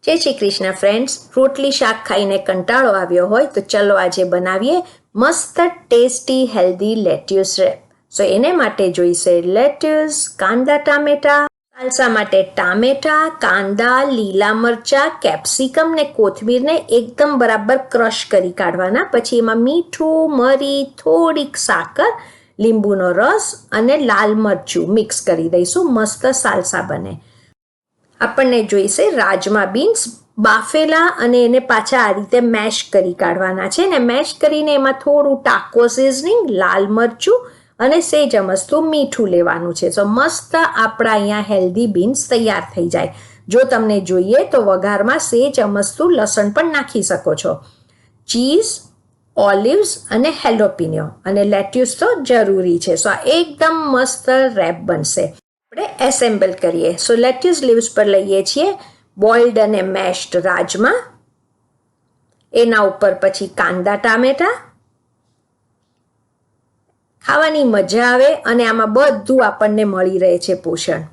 જય શ્રી કૃષ્ણ ફ્રેન્ડ્સ, રોટલી શાક ખાઈને કંટાળો આવ્યો હોય તો ચલો આજે બનાવીએ મસ્ત ટેસ્ટી હેલ્ધી લેટ્યુસ રેપ. સો એને માટે જોઈશે લેટ્યુસ, કાંદા ટામેટા, સાલસા માટે ટામેટા, કાંદા, લીલા મરચા, કેપ્સિકમ ને કોથમીરને એકદમ બરાબર ક્રશ કરી કાઢવાના. પછી એમાં મીઠું, મરી, થોડીક સાકર, લીંબુનો રસ અને લાલ મરચું મિક્સ કરી દઈશું. મસ્ત સાલસા બને. આપણને જોઈશે રાજમા બીન્સ બાફેલા અને એને પાછા આ રીતે મેશ કરી કાઢવાના છે ને મેશ કરીને એમાં થોડું ટાકો સિઝનિંગ, લાલ મરચું અને સેજ અમસ્તું મીઠું લેવાનું છે. સો મસ્ત આપણા અહીંયા હેલ્ધી બીન્સ તૈયાર થઈ જાય. જો તમને જોઈએ તો વઘારમાં સેજ અમસ્તું લસણ પણ નાખી શકો છો. ચીઝ, ઓલિવ્સ અને હેલોપિનો અને લેટ્યુસ તો જરૂરી છે. સો આ એકદમ મસ્ત રેપ બનશે. આપણે એસેમ્બલ કરીએ. સો લેટ્યુસ લીવ્સ પર લઈએ છીએ બોઇલ્ડ અને મેશ્ડ રાજમા, એના ઉપર પછી કાંદા ટામેટા. ખાવાની મજા આવે અને આમાં બધું આપણને મળી રહે છે પોષણ.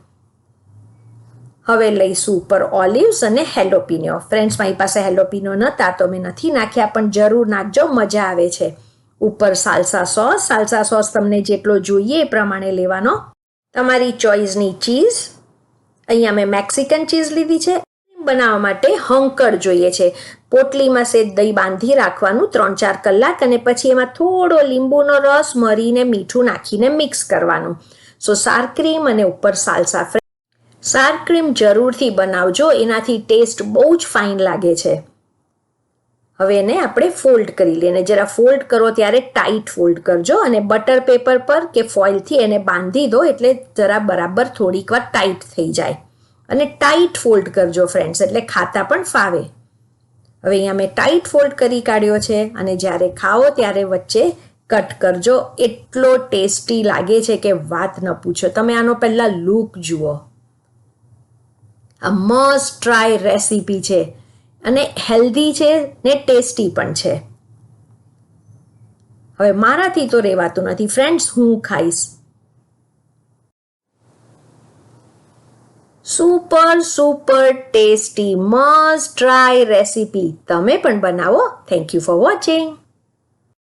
હવે લઈશું ઉપર ઓલિવ્સ અને હેલોપિનો. ફ્રેન્ડ્સ, મારી પાસે હેલોપિનો નહોતા તો મેં નથી નાખ્યા, પણ જરૂર નાખજો, મજા આવે છે. ઉપર સાલસા સોસ તમને જેટલો જોઈએ એ પ્રમાણે લેવાનો. તમારી ચોઈસની ચીઝ. અહીંયા મેં મેક્સિકન ચીઝ લીધી છે. બનાવવા માટે હંકડ જોઈએ છે. પોટલીમાં સેજ દહીં બાંધી રાખવાનું 3-4 કલાક અને પછી એમાં થોડો લીંબુનો રસ, મરીને મીઠું નાખીને મિક્સ કરવાનું. સો સાર ક્રીમ અને ઉપર સાલસા. સાર ક્રીમ જરૂરથી બનાવજો, એનાથી ટેસ્ટ બહુ જ ફાઇન લાગે છે. હવે એને આપણે ફોલ્ડ કરી લઈએ. જરા ફોલ્ડ કરો ત્યારે ટાઈટ ફોલ્ડ કરજો અને બટર પેપર પર કે ફોઇલથી એને બાંધી દો એટલે જરા બરાબર થોડીક વાર ટાઈટ થઈ જાય. અને ટાઈટ ફોલ્ડ કરજો ફ્રેન્ડ્સ, એટલે ખાતા પણ ફાવે. હવે અહીંયા મેં ટાઈટ ફોલ્ડ કરી કાઢ્યો છે અને જ્યારે ખાઓ ત્યારે વચ્ચે કટ કરજો. એટલો ટેસ્ટી લાગે છે કે વાત ન પૂછો. તમે આનો પહેલાં લુક જુઓ. આ મસ્ટ ટ્રાય રેસીપી છે અને હેલ્ધી છે ને ટેસ્ટી પણ છે. હવે મારાથી તો રહેવાતું નથી ફ્રેન્ડ્સ, હું ખાઈશ. Super tasty must try recipe. તમે પણ બનાવો. Thank you for watching.